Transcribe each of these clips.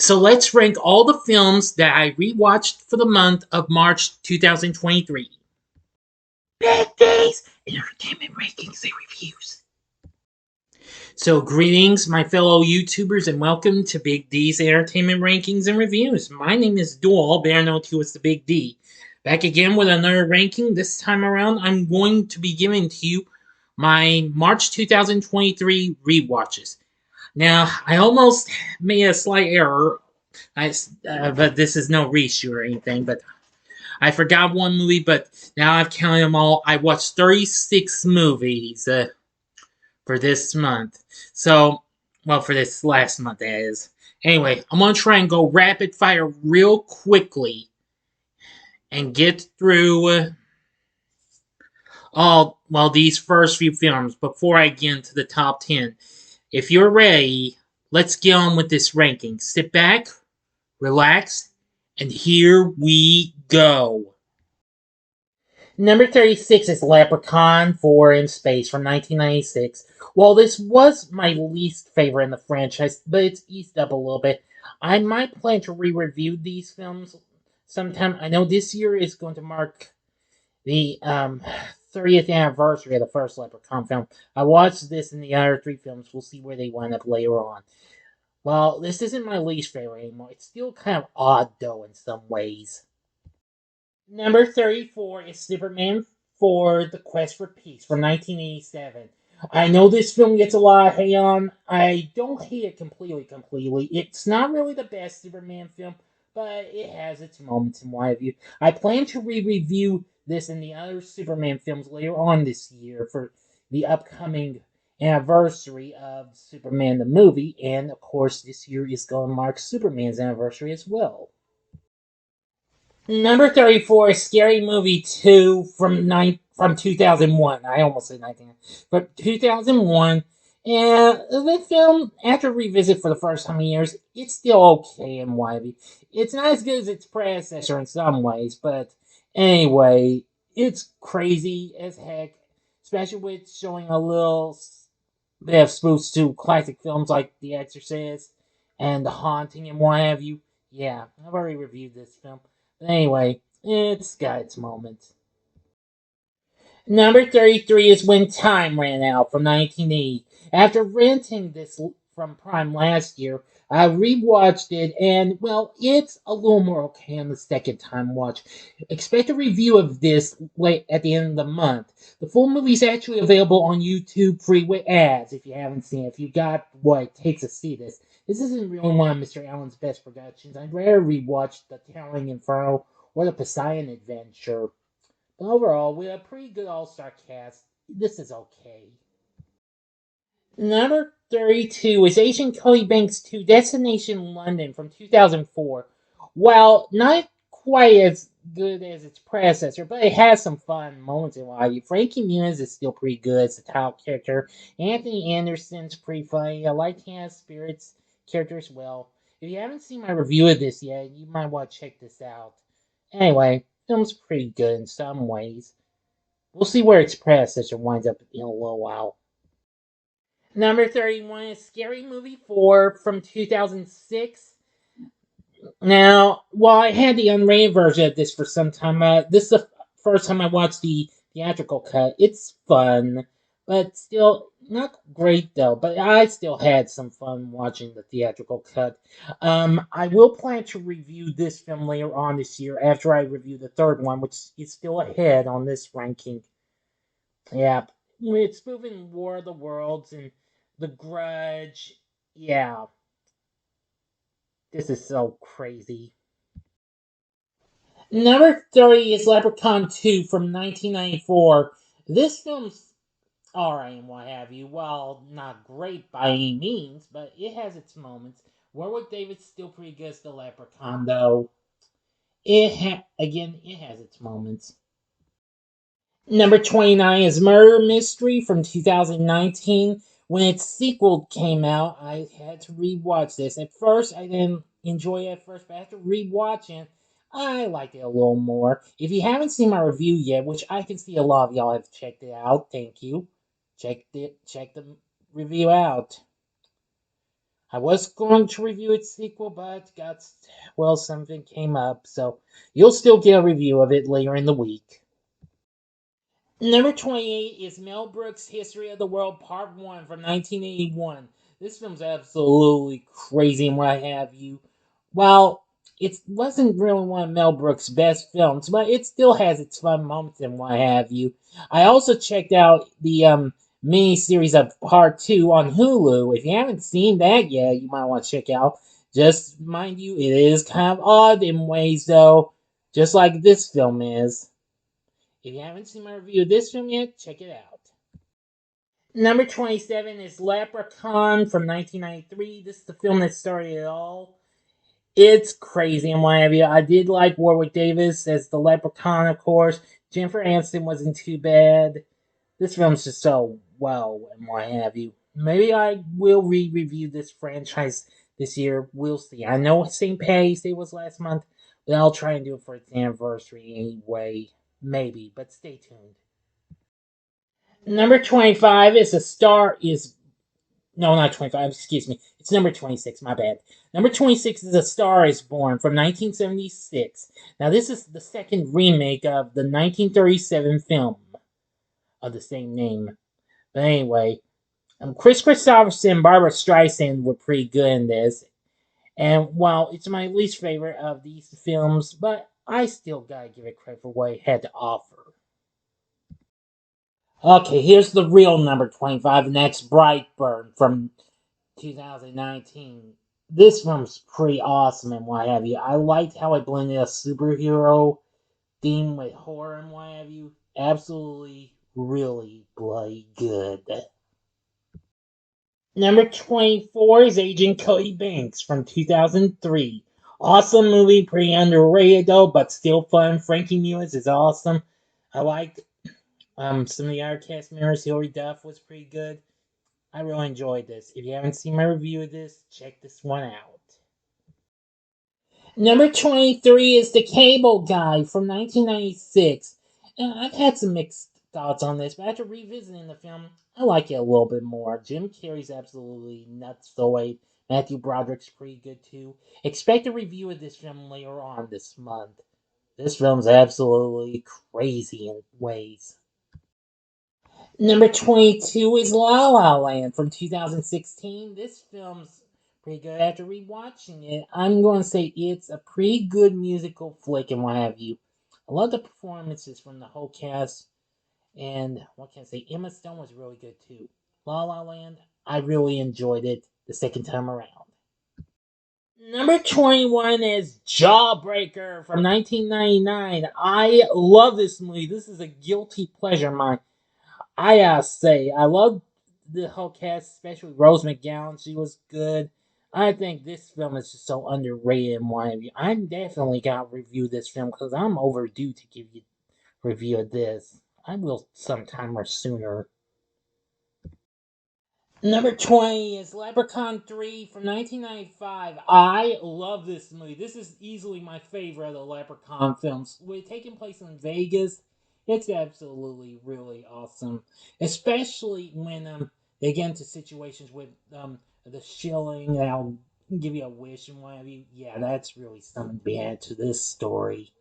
So let's rank all the films that I rewatched for the month of March 2023. Big D's Entertainment Rankings and Reviews. So, greetings, my fellow YouTubers, and welcome to Big D's Entertainment Rankings and Reviews. My name is Dual, better known to you as the Big D. Back again with another ranking. This time around, I'm going to be giving to you my March 2023 rewatches. Now, I almost made a slight error, but this is no reshoot or anything, but I forgot one movie, but now I've counted them all. I watched 36 movies for this month. So, well, for this last month, that is. Anyway, I'm going to try and go rapid fire real quickly and get through these first few films before I get into the top 10. If you're ready, let's get on with this ranking. Sit back, relax, and here we go. Number 36 is Leprechaun 4 in Space from 1996. Well, this was my least favorite in the franchise, but it's eased up a little bit. I might plan to re-review these films sometime. I know this year is going to mark the 30th anniversary of the first Leprechaun film. I watched this and the other three films. We'll see where they wind up later on. Well, this isn't my least favorite anymore. It's still kind of odd, though, in some ways. Number 34 is Superman 4 The Quest for Peace from 1987. I know this film gets a lot of hate on. I don't hate it completely. It's not really the best Superman film, but it has its moments in my view. I plan to re-review this and the other Superman films later on this year for the upcoming anniversary of Superman the movie, and of course this year is going to mark Superman's anniversary as well. Number 34 is Scary Movie 2 from 2001. I almost said 19. But 2001. And the film, after revisit for the first time in years, it's still okay in Wybie. It's not as good as its predecessor in some ways, but anyway, it's crazy as heck. Especially with showing a little bit of spoofs to classic films like The Exorcist and The Haunting and what have you. Yeah, I've already reviewed this film. Anyway, it's got its moments. Number 33 is When Time Ran Out from 1980. After renting this from Prime last year, I rewatched it, and, well, it's a little more okay on the second time watch. Expect a review of this late at the end of the month. The full movie is actually available on YouTube free with ads if you haven't seen it. If you got what it takes to see this. This isn't really one of Mr. Allen's best productions. I'd rather rewatch The Towering Inferno or The Poseidon Adventure. But overall, with a pretty good all-star cast, this is okay. Number 32 is Asian Cody Banks 2 Destination London from 2004. While not quite as good as its predecessor, but it has some fun moments in life. Frankie Muniz is still pretty good as the title character. Anthony Anderson's pretty funny. I like Hannah Spirit's character as well. If you haven't seen my review of this yet, you might want to check this out. Anyway, film's pretty good in some ways. We'll see where its predecessor winds up in a little while. Number 31 is Scary Movie 4 from 2006. Now, while I had the unrated version of this for some time, this is the first time I watched the theatrical cut. It's fun, but still not great though. But I still had some fun watching the theatrical cut. I will plan to review this film later on this year after I review the third one, which is still ahead on this ranking. Yeah, it's moving War of the Worlds and The Grudge. Yeah, this is so crazy. Number 30 is Leprechaun 2 from 1994. This film's alright and what have you. Well, not great by any means, but it has its moments. Warwick Davis still pretty good as the Leprechaun, though. It has its moments. Number 29 is Murder Mystery from 2019. When its sequel came out, I had to rewatch this. At first, I didn't enjoy it at first, but after rewatching, I liked it a little more. If you haven't seen my review yet, which I can see a lot of y'all have checked it out, thank you. Check the review out. I was going to review its sequel, but something came up, so you'll still get a review of it later in the week. Number 28 is Mel Brooks' History of the World Part 1 from 1981. This film's absolutely crazy and what have you. While it wasn't really one of Mel Brooks' best films, but it still has its fun moments and what have you. I also checked out the mini series of Part 2 on Hulu. If you haven't seen that yet, you might want to check out. Just mind you, it is kind of odd in ways, though, just like this film is. If you haven't seen my review of this film yet, check it out. Number 27 is Leprechaun from 1993. This is the film that started it all. It's crazy and what have you. I did like Warwick Davis as the Leprechaun, of course. Jennifer Aniston wasn't too bad. This film's just so well and what have you. Maybe I will re-review this franchise this year. We'll see. I know St. Patty's Day was last month, but I'll try and do it for its anniversary anyway. Maybe, but stay tuned. Number 25 is a star is no, not 25, excuse me. It's number 26, my bad. Number 26 is A Star is Born from 1976. Now this is the second remake of the 1937 film of the same name. But anyway, Chris Christopherson and Barbara Streisand were pretty good in this. And while it's my least favorite of these films, but I still gotta give it credit for what it had to offer. Okay, here's the real number 25, and that's Brightburn from 2019. This film's pretty awesome and what have you. I liked how it blended a superhero theme with horror and what have you. Absolutely, really bloody good. Number 24 is Agent Cody Banks from 2003. Awesome movie, pretty underrated though, but still fun. Frankie Muniz is awesome. I liked some of the other cast members. Hilary Duff was pretty good. I really enjoyed this. If you haven't seen my review of this, check this one out. Number 23 is The Cable Guy from 1996. And I've had some mixed thoughts on this, but after revisiting the film, I like it a little bit more. Jim Carrey's absolutely nuts the way. Matthew Broderick's pretty good too. Expect a review of this film later on this month. This film's absolutely crazy in ways. Number 22 is La La Land from 2016. This film's pretty good. After rewatching it, I'm going to say it's a pretty good musical flick and what have you. I love the performances from the whole cast. And what can I say? Emma Stone was really good too. La La Land, I really enjoyed it the second time around. Number 21 is Jawbreaker from 1999. I love this movie. This is a guilty pleasure of mine. I gotta say, I love the whole cast, especially Rose McGowan. She was good. I think this film is just so underrated and what have you. I definitely gotta review this film because I'm overdue to give you a review of this. I will sometime or sooner. Number 20 is Leprechaun 3 from 1995. I love this movie. This is easily my favorite of the Leprechaun films. With taking place in Vegas, it's absolutely really awesome. Especially when they get into situations with the shilling, and I'll give you a wish and what have you. Yeah, that's really something to be added to this story.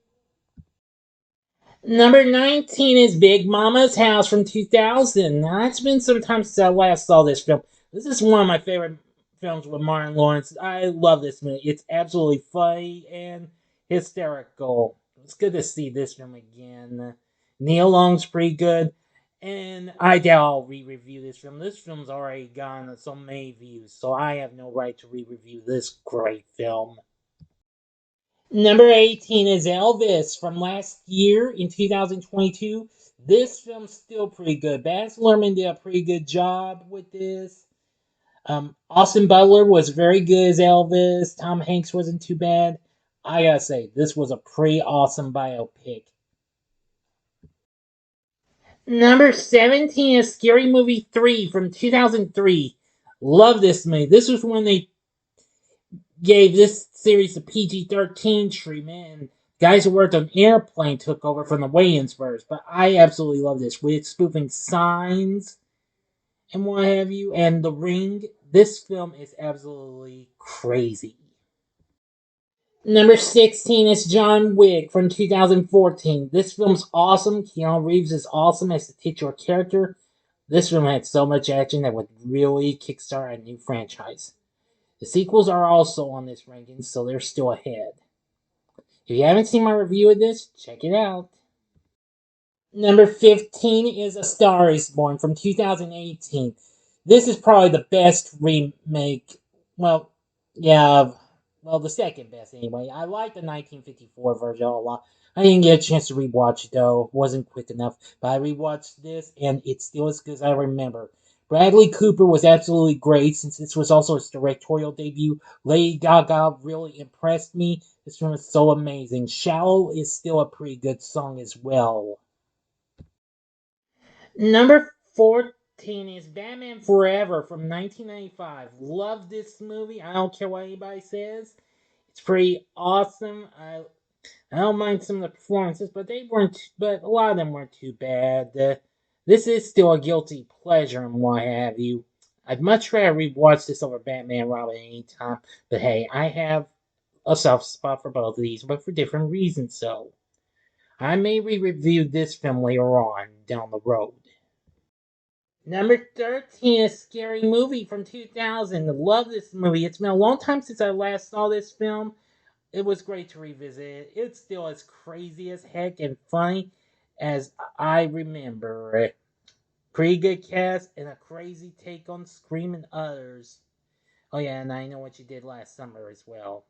Number 19 is Big Mama's House from 2000. Now, it's been some time since I last saw this film. This is one of my favorite films with Martin Lawrence. I love this movie. It's absolutely funny and hysterical. It's good to see this film again. Neil Long's pretty good. And I doubt I'll re-review this film. This film's already gone so many views, so I have no right to re-review this great film. Number 18 is Elvis from last year in 2022. This film's still pretty good. Baz Luhrmann did a pretty good job with this. Austin Butler was very good as Elvis. Tom Hanks wasn't too bad. I gotta say, this was a pretty awesome biopic. Number 17 is Scary Movie 3 from 2003. Love this movie. This was when they gave this series a PG-13 treatment, and guys who worked on Airplane took over from the Wayans but I absolutely love this. With spoofing Signs and what have you, and The Ring. This film is absolutely crazy. Number 16 is John Wick from 2014. This film's awesome. Keanu Reeves is awesome as the titular character. This film had so much action that would really kickstart a new franchise. The sequels are also on this ranking, so they're still ahead. If you haven't seen my review of this, check it out. Number 15 is A Star is Born from 2018. This is probably the best remake. Well, yeah, well, the second best anyway. I like the 1954 version a lot. I didn't get a chance to rewatch it though. It wasn't quick enough. But I rewatched this and it's still as good as I remember. Bradley Cooper was absolutely great since this was also his directorial debut. Lady Gaga really impressed me. This film is so amazing. Shallow is still a pretty good song as well. Number 14 is Batman Forever from 1995. Love this movie. I don't care what anybody says. It's pretty awesome. I don't mind some of the performances, but but a lot of them weren't too bad. This is still a guilty pleasure and what have you. I'd much rather rewatch this over Batman Robin anytime, but hey, I have a soft spot for both of these, but for different reasons. So I may re-review this film later on down the road. Number 13 is Scary Movie from 2000. Love this movie. It's been a long time since I last saw this film. It was great to revisit it. It's still as crazy as heck and funny as I remember. Pretty good cast and a crazy take on Scream and others. Oh yeah, and I Know What You Did Last Summer as well.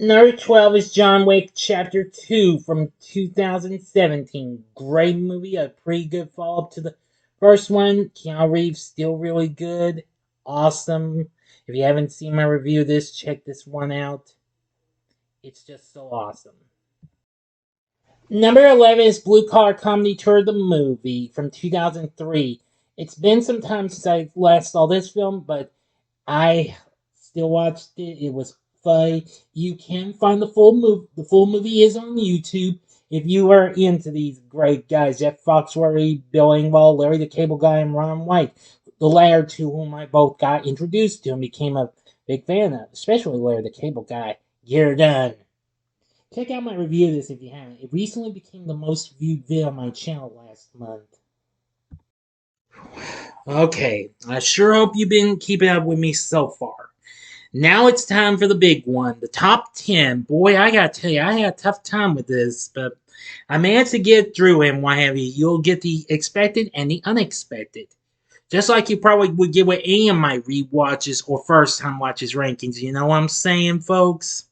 Number 12 is John Wick Chapter 2 from 2017. Great movie, a pretty good follow-up to the first one. Keanu Reeves still really good. Awesome. If you haven't seen my review of this, check this one out. It's just so awesome. Number 11 is Blue Collar Comedy Tour, the movie from 2003. It's been some time since I last saw this film, but I still watched it. It was funny. You can find the full movie. The full movie is on YouTube. If you are into these great guys, Jeff Foxworthy, Bill Engvall, Larry the Cable Guy, and Ron White, the latter to whom I both got introduced to and became a big fan of, especially Larry the Cable Guy. You're done. Check out my review of this if you haven't. It recently became the most viewed video on my channel last month. Okay, I sure hope you've been keeping up with me so far. Now it's time for the big one, the top 10. Boy, I gotta tell you, I had a tough time with this, but I managed to get through it and what have you. You'll get the expected and the unexpected. Just like you probably would get with any of my rewatches or first time watches rankings. You know what I'm saying, folks?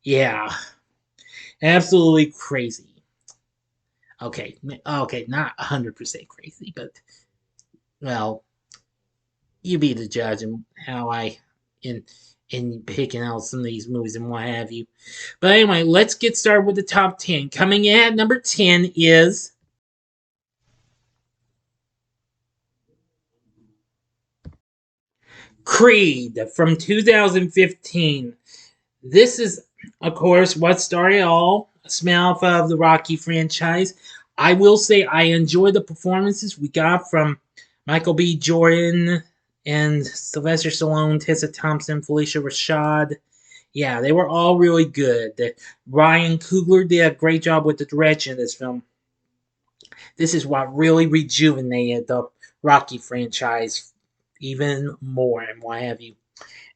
Yeah, absolutely crazy. Okay, not 100% crazy, but well, you be the judge and how I in picking out some of these movies and what have you. But anyway, let's get started with the top 10. Coming in at number 10 is Creed from 2015. This is, of course, what started all, a spin-off of the Rocky franchise. I will say I enjoyed the performances we got from Michael B. Jordan and Sylvester Stallone, Tessa Thompson, Felicia Rashad. Yeah, they were all really good. Ryan Coogler did a great job with the direction of this film. This is what really rejuvenated the Rocky franchise even more and what have you.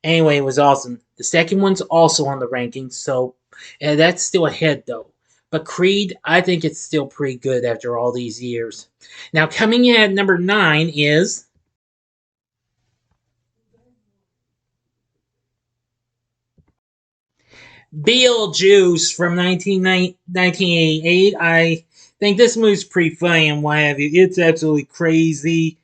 Anyway, it was awesome. The second one's also on the rankings, so that's still ahead though. But Creed, I think it's still pretty good after all these years. Now, coming in at number 9 is Beetlejuice from 1988. I think this movie's pretty funny and what have you. It's absolutely crazy.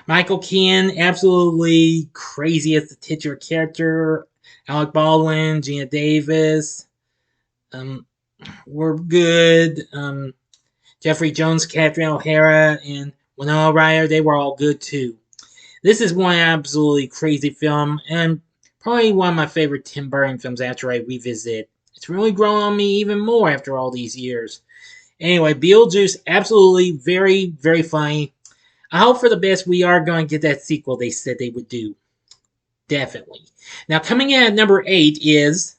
Michael Keane, absolutely crazy as the titular character. Alec Baldwin, Gina Davis, were good. Jeffrey Jones, Catherine O'Hara, and Winona Ryder, they were all good too. This is one absolutely crazy film, and probably one of my favorite Tim Burton films after I revisit it. It's really grown on me even more after all these years. Anyway, Beetlejuice, absolutely very, very funny. I hope for the best we are going to get that sequel they said they would do. Definitely. Now, coming in at number 8 is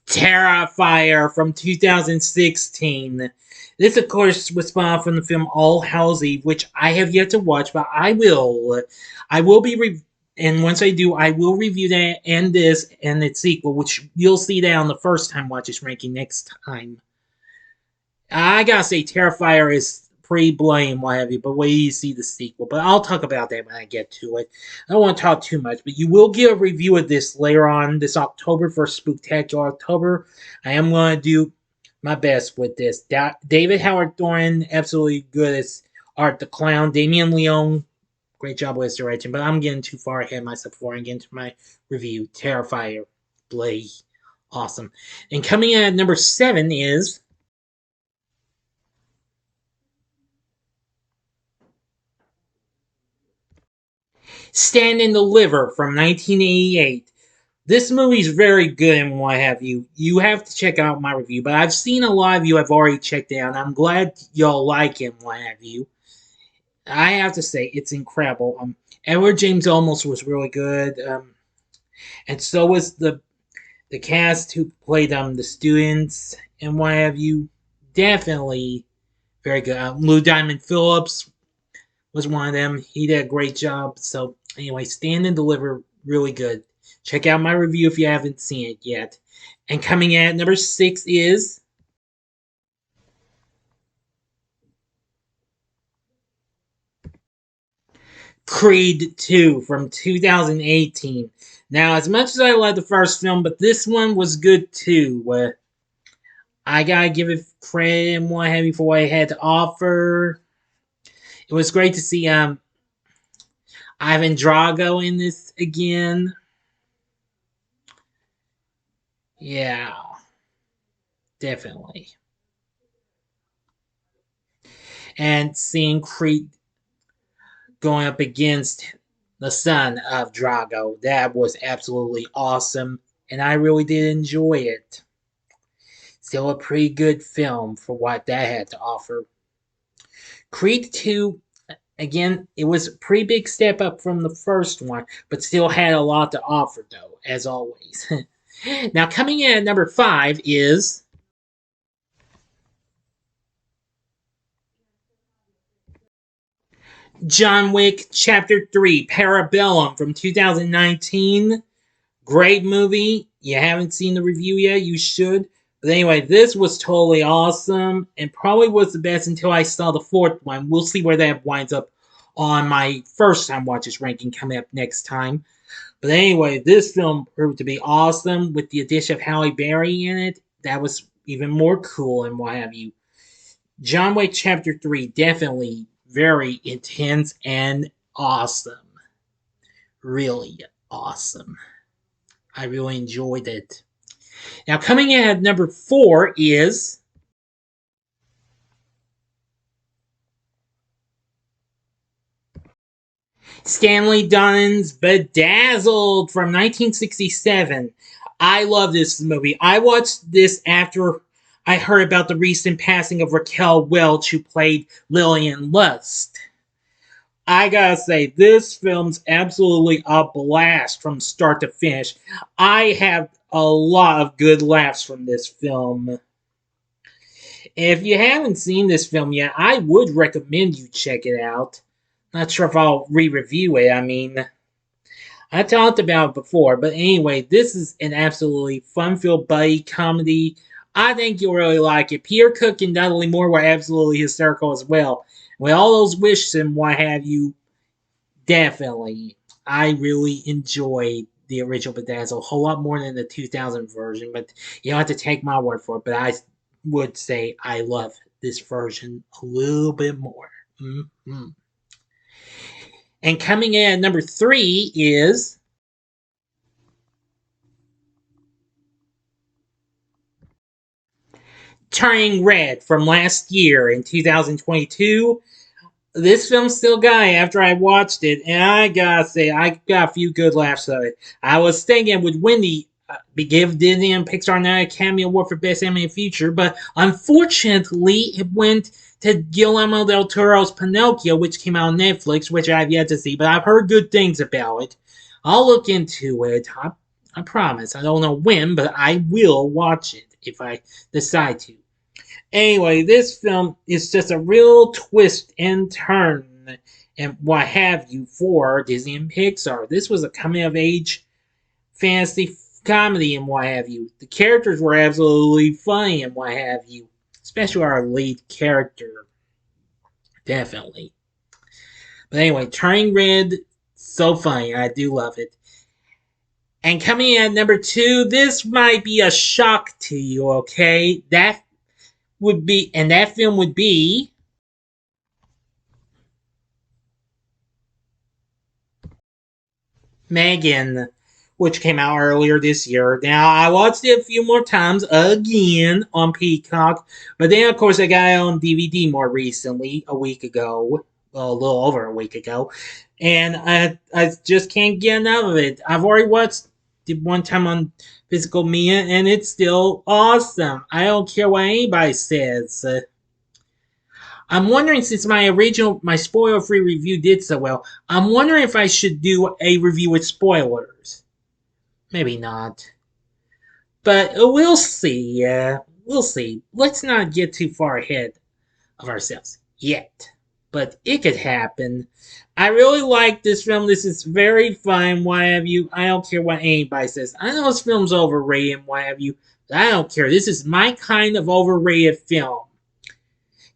Terrifier from 2016. This, of course, was spawned from the film All Hallows Eve, which I have yet to watch, but I will. I will be, and once I do, I will review that and this and its sequel, which you'll see that on the first time watch this ranking next time. I gotta say, Terrifier is pretty bloody and what have you, but wait till you see the sequel. But I'll talk about that when I get to it. I don't want to talk too much, but you will get a review of this later on this October for Spooktacular October. I am going to do my best with this. David Howard Thorne, absolutely good as Art the Clown. Damien Leone, great job with his direction, but I'm getting too far ahead of myself before I get into my review. Terrifier, bloody, awesome. And coming in at number 7 is Stand and Deliver from 1988. This movie's very good and what have you. You have to check out my review, but I've seen a lot of you have already checked it out, and I'm glad y'all like it and what have you. I have to say, it's incredible. Edward James Olmos was really good, and so was the cast who played the students and what have you. Definitely very good. Lou Diamond Phillips was one of them. He did a great job. So anyway, Stand and Deliver, really good. Check out my review if you haven't seen it yet. And coming in at number 6 is Creed 2 from 2018. Now, as much as I liked the first film, but this one was good too. I gotta give it credit and what have you for what it had to offer. It was great to see Ivan Drago in this again. Yeah, definitely. And seeing Creed going up against the son of Drago, that was absolutely awesome, and I really did enjoy it. Still a pretty good film for what that had to offer. Creed 2, again, it was a pretty big step up from the first one, but still had a lot to offer, though, as always. Now, coming in at number 5 is John Wick Chapter 3 Parabellum from 2019. Great movie. You haven't seen the review yet, you should. But anyway, this was totally awesome and probably was the best until I saw the fourth one. We'll see where that winds up on my first time watch this ranking coming up next time. But anyway, this film proved to be awesome with the addition of Halle Berry in it. That was even more cool and what have you. John Wick Chapter 3, definitely very intense and awesome. Really awesome. I really enjoyed it. Now, coming in at number 4 is Stanley Donen's Bedazzled from 1967. I love this movie. I watched this after I heard about the recent passing of Raquel Welch, who played Lillian Lust. I gotta say, this film's absolutely a blast from start to finish. I have a lot of good laughs from this film. If you haven't seen this film yet, I would recommend you check it out. Not sure if I'll re-review it. I mean, I talked about it before, but anyway, this is an absolutely fun-filled buddy comedy. I think you'll really like it. Peter Cook and Dudley Moore were absolutely hysterical as well. With all those wishes and what have you, definitely. I really enjoyed the original Bedazzle a whole lot more than the 2000 version, but you don't have to take my word for it. But I would say I love this version a little bit more. Mm-hmm. And coming in at number 3 is Turning Red from last year in 2022. This film still got it after I watched it, and I gotta say, I got a few good laughs of it. I was thinking with Wendy, give Disney and Pixar an Academy Award for Best Animated Feature, but unfortunately, it went to Guillermo del Toro's Pinocchio, which came out on Netflix, which I've yet to see, but I've heard good things about it. I'll look into it. I promise. I don't know when, but I will watch it if I decide to. Anyway, this film is just a real twist and turn and what have you for Disney and Pixar. This was a coming of age fantasy comedy and what have you. The characters were absolutely funny and what have you, especially our lead character. Definitely. But anyway, Turning Red, so funny. I do love it. And coming in at number 2, this might be a shock to you, okay? That film would be Megan, which came out earlier this year. Now, I watched it a few more times again on Peacock, but then, of course, I got it on DVD more recently, a week ago, well, a little over a week ago, and I just can't get enough of it. I've already watched it one time on physical media, and it's still awesome. I don't care what anybody says. I'm wondering, since my spoiler-free review did so well, I'm wondering if I should do a review with spoilers. Maybe not. But we'll see. We'll see. Let's not get too far ahead of ourselves yet. But it could happen. I really like this film. This is very fun, what have you. I don't care what anybody says. I know this film's overrated, what have you. But I don't care. This is my kind of overrated film.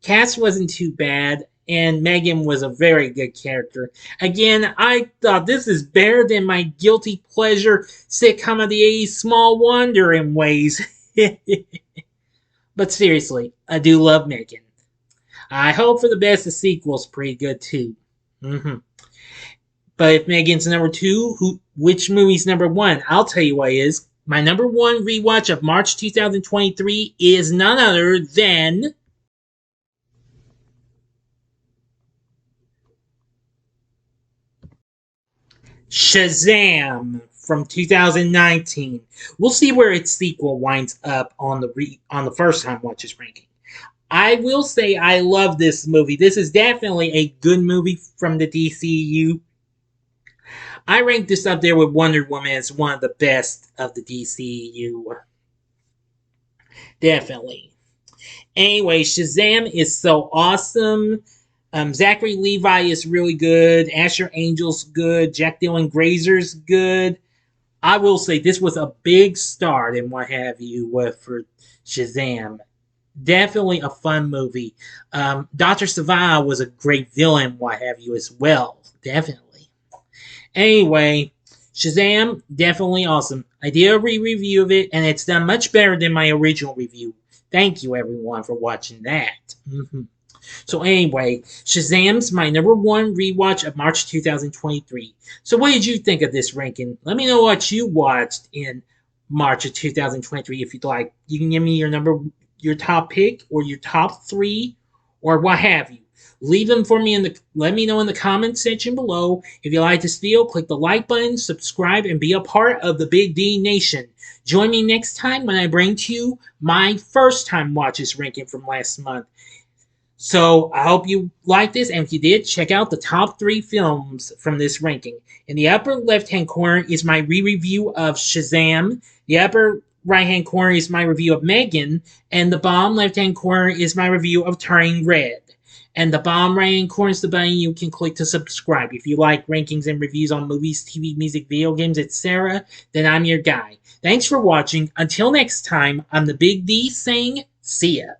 Cass wasn't too bad, and Megan was a very good character. Again, I thought this is better than my guilty pleasure sitcom of the 80s, Small Wonder, in ways. But seriously, I do love Megan. I hope for the best. The sequel's pretty good too. But if Megan's number 2, which movie's number 1? I'll tell you what it is. My number 1 rewatch of March 2023 is none other than Shazam from 2019. We'll see where its sequel winds up on the first time watches ranking. I will say I love this movie. This is definitely a good movie from the DCU. I rank this up there with Wonder Woman as one of the best of the DCU. Definitely. Anyway, Shazam is so awesome. Zachary Levi is really good. Asher Angel's good. Jack Dylan Grazer's good. I will say this was a big start and what have you for Shazam. Definitely a fun movie. Dr. Savannah was a great villain, what have you, as well. Definitely. Anyway, Shazam, definitely awesome. I did a re-review of it, and it's done much better than my original review. Thank you, everyone, for watching that. So anyway, Shazam's my number 1 rewatch of March 2023. So what did you think of this ranking? Let me know what you watched in March of 2023 if you'd like. You can give me your top pick or your top 3 or what have you. Leave them for me let me know in the comment section below. If you like this video, click the like button, subscribe, and be a part of the Big D Nation. Join me next time when I bring to you my first time watches ranking from last month. So I hope you liked this, and if you did, check out the top 3 films from this ranking. In the upper left-hand corner is my re-review of Shazam. The upper right-hand corner is my review of Megan, and the bottom left-hand corner is my review of Turning Red. And the bottom right-hand corner is the button you can click to subscribe. If you like rankings and reviews on movies, TV, music, video games, etc., then I'm your guy. Thanks for watching. Until next time, I'm the Big D saying, see ya.